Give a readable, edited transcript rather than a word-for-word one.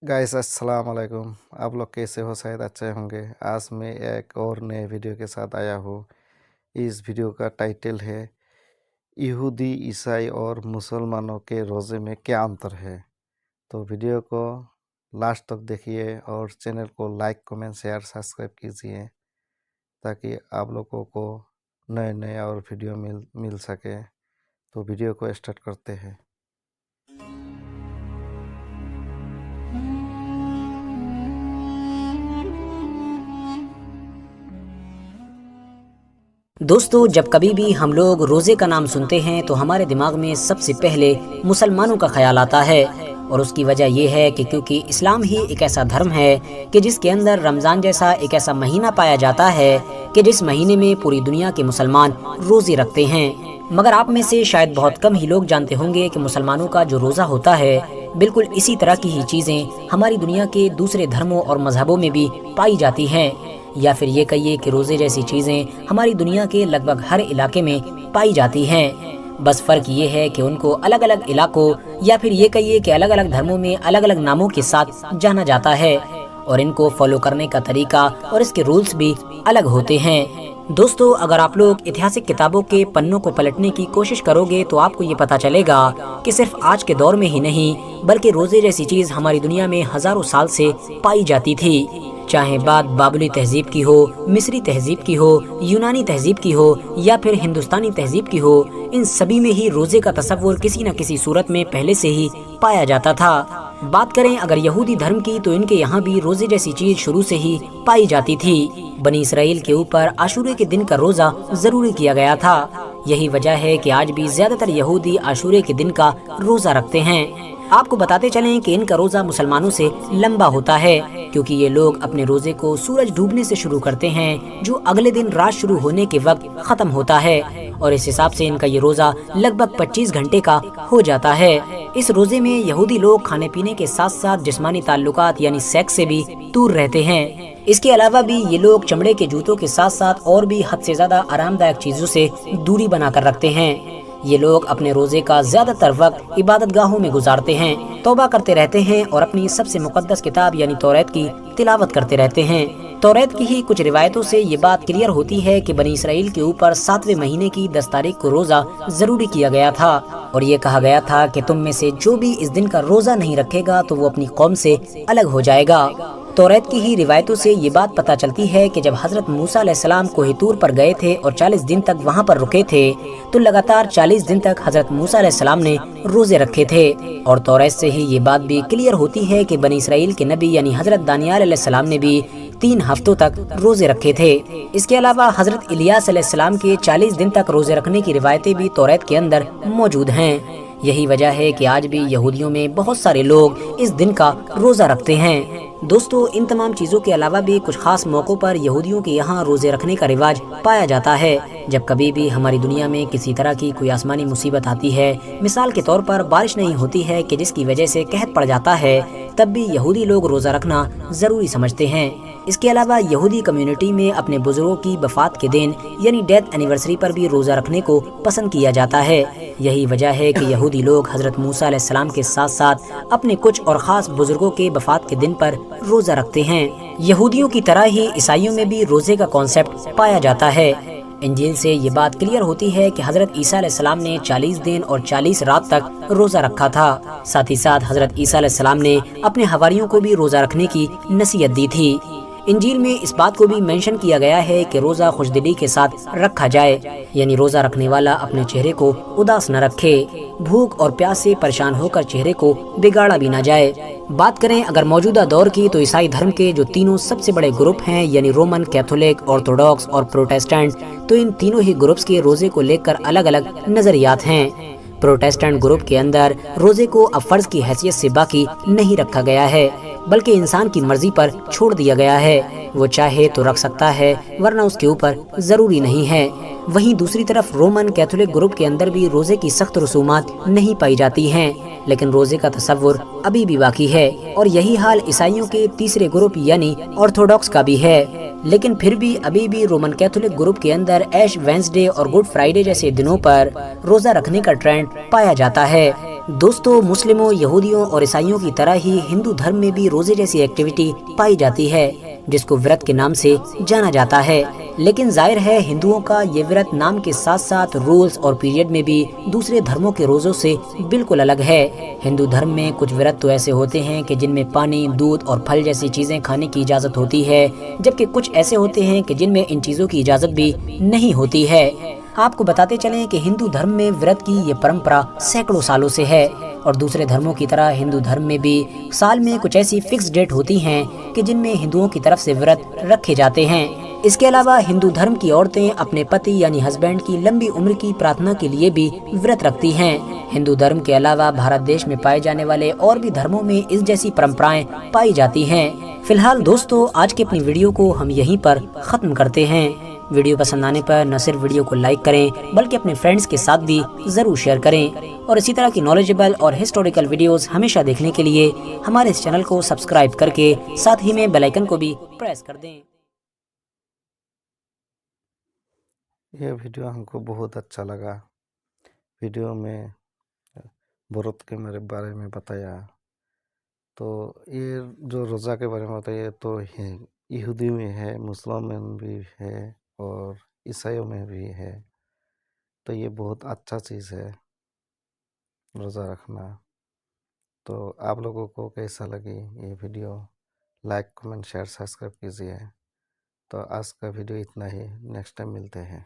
Guys अस्सलाम वालेकुम। आप लोग कैसे हो? शायद अच्छे होंगे। आज मैं एक और नए वीडियो के साथ आया हूँ। इस वीडियो का टाइटल है यहूदी, ईसाई और मुसलमानों के रोज़े में क्या अंतर है। तो वीडियो को लास्ट तक देखिए और चैनल को लाइक, कमेंट, शेयर, सब्सक्राइब कीजिए ताकि आप लोगों को नए नए और वीडियो मिल सके। तो वीडियो को स्टार्ट करते हैं। दोस्तों, जब कभी भी हम लोग रोज़े का नाम सुनते हैं तो हमारे दिमाग में सबसे पहले मुसलमानों का ख्याल आता है। और उसकी वजह ये है कि क्योंकि इस्लाम ही एक ऐसा धर्म है कि जिसके अंदर रमज़ान जैसा एक ऐसा महीना पाया जाता है कि जिस महीने में पूरी दुनिया के मुसलमान रोज़े रखते हैं। मगर आप में से शायद बहुत कम ही लोग जानते होंगे कि मुसलमानों का जो रोज़ा होता है, बिल्कुल इसी तरह की ही चीज़ें हमारी दुनिया के दूसरे धर्मों और मजहबों में भी पाई जाती हैं। या फिर ये कहिए कि रोज़े जैसी चीज़ें हमारी दुनिया के लगभग हर इलाके में पाई जाती हैं। बस फ़र्क ये है कि उनको अलग अलग इलाकों या फिर ये कहिए कि अलग अलग धर्मों में अलग अलग नामों के साथ जाना जाता है और इनको फॉलो करने का तरीका और इसके रूल्स भी अलग होते हैं। दोस्तों, अगर आप लोग ऐतिहासिक किताबों के पन्नों को पलटने की कोशिश करोगे तो आपको ये पता चलेगा कि सिर्फ आज के दौर में ही नहीं बल्कि रोज़े जैसी चीज़ हमारी दुनिया में हज़ारों साल से पाई जाती थी। चाहे बात बाबुली तहजीब की हो, मिस्री तहजीब की हो, यूनानी तहजीब की हो या फिर हिंदुस्तानी तहजीब की हो, इन सभी में ही रोज़े का तसव्वुर किसी न किसी सूरत में पहले से ही पाया जाता था। बात करें अगर यहूदी धर्म की तो इनके यहाँ भी रोज़े जैसी चीज़ शुरू से ही पाई जाती थी। बनी इसराइल के ऊपर आशूरे के दिन का रोज़ा ज़रूरी किया गया था। यही वजह है कि आज भी ज़्यादातर यहूदी आशूरे के दिन का रोज़ा रखते हैं। आपको बताते चलें कि इनका रोज़ा मुसलमानों से लंबा होता है क्योंकि ये लोग अपने रोज़े को सूरज डूबने से शुरू करते हैं जो अगले दिन रात शुरू होने के वक्त ख़त्म होता है और इस हिसाब से इनका ये रोज़ा लगभग 25 घंटे का हो जाता है। इस रोज़े में यहूदी लोग खाने पीने के साथ साथ जिस्मानी ताल्लुकात यानी सेक्स से भी दूर रहते हैं। इसके अलावा भी ये लोग चमड़े के जूतों के साथ साथ और भी हद से ज़्यादा आरामदायक चीज़ों से दूरी बनाकर रखते हैं। ये लोग अपने रोज़े का ज़्यादातर वक्त इबादत गाहों में गुजारते हैं, तौबा करते रहते हैं और अपनी सबसे मुक़द्दस किताब यानी तौरात की तिलावत करते रहते हैं। तौरात की ही कुछ रिवायतों से ये बात क्लियर होती है कि बनी इसराइल के ऊपर 7वें महीने की 10 तारीख को रोज़ा ज़रूरी किया गया था और ये कहा गया था कि तुम में से जो भी इस दिन का रोज़ा नहीं रखेगा तो वो अपनी कौम से अलग हो जाएगा। तौरात की ही रिवायतों से ये बात पता चलती है कि जब हज़रत मूसा अलैहिस्सलाम कोहे तूर पर गए थे और 40 दिन तक वहाँ पर रुके थे तो लगातार 40 दिन तक हज़रत मूसा अलैहिस्सलाम ने रोज़े रखे थे। और तौरात से ही ये बात भी क्लियर होती है कि बनी इसराइल के नबी यानी हज़रत दानियाल अलैहिस्सलाम ने भी 3 हफ्तों तक रोज़े रखे थे। इसके अलावा हज़रत इलियास अलैहिस्सलाम के 40 दिन तक रोज़े रखने की रिवायतें भी तौरात के अंदर मौजूद हैं। यही वजह है कि आज भी यहूदियों में बहुत सारे लोग इस दिन का रोज़ा रखते हैं। दोस्तों, इन तमाम चीज़ों के अलावा भी कुछ खास मौक़ों पर यहूदियों के यहाँ रोज़े रखने का रिवाज पाया जाता है। जब कभी भी हमारी दुनिया में किसी तरह की कोई आसमानी मुसीबत आती है, मिसाल के तौर पर बारिश नहीं होती है कि जिसकी वजह से कहत पड़ जाता है, तब भी यहूदी लोग रोज़ा रखना ज़रूरी समझते हैं। इसके अलावा यहूदी कम्युनिटी में अपने बुजुर्गों की वफ़ात के दिन यानी डेथ एनिवर्सरी पर भी रोज़ा रखने को पसंद किया जाता है। यही वजह है कि यहूदी लोग हज़रत मूसा अलैहिस्सलाम के साथ साथ अपने कुछ और ख़ास बुजुर्गों के वफ़ात के दिन पर रोज़ा रखते हैं। यहूदियों की तरह ही ईसाइयों में भी रोज़े का कॉन्सेप्ट पाया जाता है। इंजील से ये बात क्लियर होती है कि हज़रत ईसा अलैहिस्सलाम ने 40 दिन और 40 रात तक रोज़ा रखा था। साथ ही साथ हज़रत ईसा अलैहिस्सलाम ने अपने हवारियों को भी रोज़ा रखने की नसीहत दी थी। इंजील में इस बात को भी मेंशन किया गया है कि रोज़ा खुशदिली के साथ रखा जाए, यानी रोज़ा रखने वाला अपने चेहरे को उदास न रखे, भूख और प्यास से परेशान होकर चेहरे को बिगाड़ा भी न जाए। बात करें अगर मौजूदा दौर की तो ईसाई धर्म के जो तीनों सबसे बड़े ग्रुप हैं यानी रोमन, कैथोलिक, ऑर्थोडॉक्स और प्रोटेस्टेंट, तो इन तीनों ही ग्रुप्स के रोज़े को लेकर अलग अलग नज़रियात हैं। प्रोटेस्टेंट ग्रुप के अंदर रोज़े को अब फ़र्ज़ की हैसियत से बाकी नहीं रखा गया है बल्कि इंसान की मर्जी पर छोड़ दिया गया है। वो चाहे तो रख सकता है वरना उसके ऊपर ज़रूरी नहीं है। वहीं दूसरी तरफ रोमन कैथोलिक ग्रुप के अंदर भी रोज़े की सख्त रसूमात नहीं पाई जाती हैं, लेकिन रोज़े का तसव्वुर अभी भी बाकी है। और यही हाल ईसाइयों के तीसरे ग्रुप यानी ऑर्थोडॉक्स का भी है। लेकिन फिर भी अभी भी रोमन कैथोलिक ग्रुप के अंदर ऐश वेंसडे और गुड फ्राइडे जैसे दिनों पर रोजा रखने का ट्रेंड पाया जाता है। दोस्तों, मुस्लिमों, यहूदियों और ईसाइयों की तरह ही हिंदू धर्म में भी रोजे जैसी एक्टिविटी पाई जाती है, जिसको व्रत के नाम से जाना जाता है। लेकिन जाहिर है हिंदुओं का ये व्रत नाम के साथ साथ रूल्स और पीरियड में भी दूसरे धर्मों के रोजों से बिल्कुल अलग है। हिंदू धर्म में कुछ व्रत तो ऐसे होते हैं कि जिनमें पानी, दूध और फल जैसी चीजें खाने की इजाजत होती है, जबकि कुछ ऐसे होते हैं कि जिनमें इन चीजों की इजाजत भी नहीं होती है। आपको बताते चलें कि हिंदू धर्म में व्रत की ये परंपरा सैकड़ों सालों से है, और दूसरे धर्मों की तरह हिंदू धर्म में भी साल में कुछ ऐसी फिक्स डेट होती हैं कि जिनमें हिंदुओं की तरफ से व्रत रखे जाते हैं। इसके अलावा हिंदू धर्म की औरतें अपने पति यानी हस्बैंड की लंबी उम्र की प्रार्थना के लिए भी व्रत रखती हैं। हिंदू धर्म के अलावा भारत देश में पाए जाने वाले और भी धर्मों में इस जैसी परंपराएं पाई जाती हैं। फिलहाल दोस्तों, आज की अपनी वीडियो को हम यहीं पर खत्म करते हैं। वीडियो पसंद आने पर न सिर्फ वीडियो को लाइक करें बल्कि अपने फ्रेंड्स के साथ भी जरूर शेयर करें, और इसी तरह की नॉलेजेबल और हिस्टोरिकल वीडियोस हमेशा देखने के लिए हमारे इस चैनल को सब्सक्राइब करके साथ ही में बेल आइकन को भी प्रेस कर दें। यह वीडियो हमको बहुत अच्छा लगा। वीडियो में व्रत के मेरे बारे में बताया, तो ये जो रोज़ा के बारे में बताया तो यहूदी में है, मुसलमान में भी है और ईसाइयों में भी है। तो ये बहुत अच्छा चीज़ है रोज़ा रखना। तो आप लोगों को कैसा लगी ये video? Like, comment, share, subscribe कीजिए। तो आज का वीडियो इतना ही। नेक्स्ट टाइम मिलते हैं।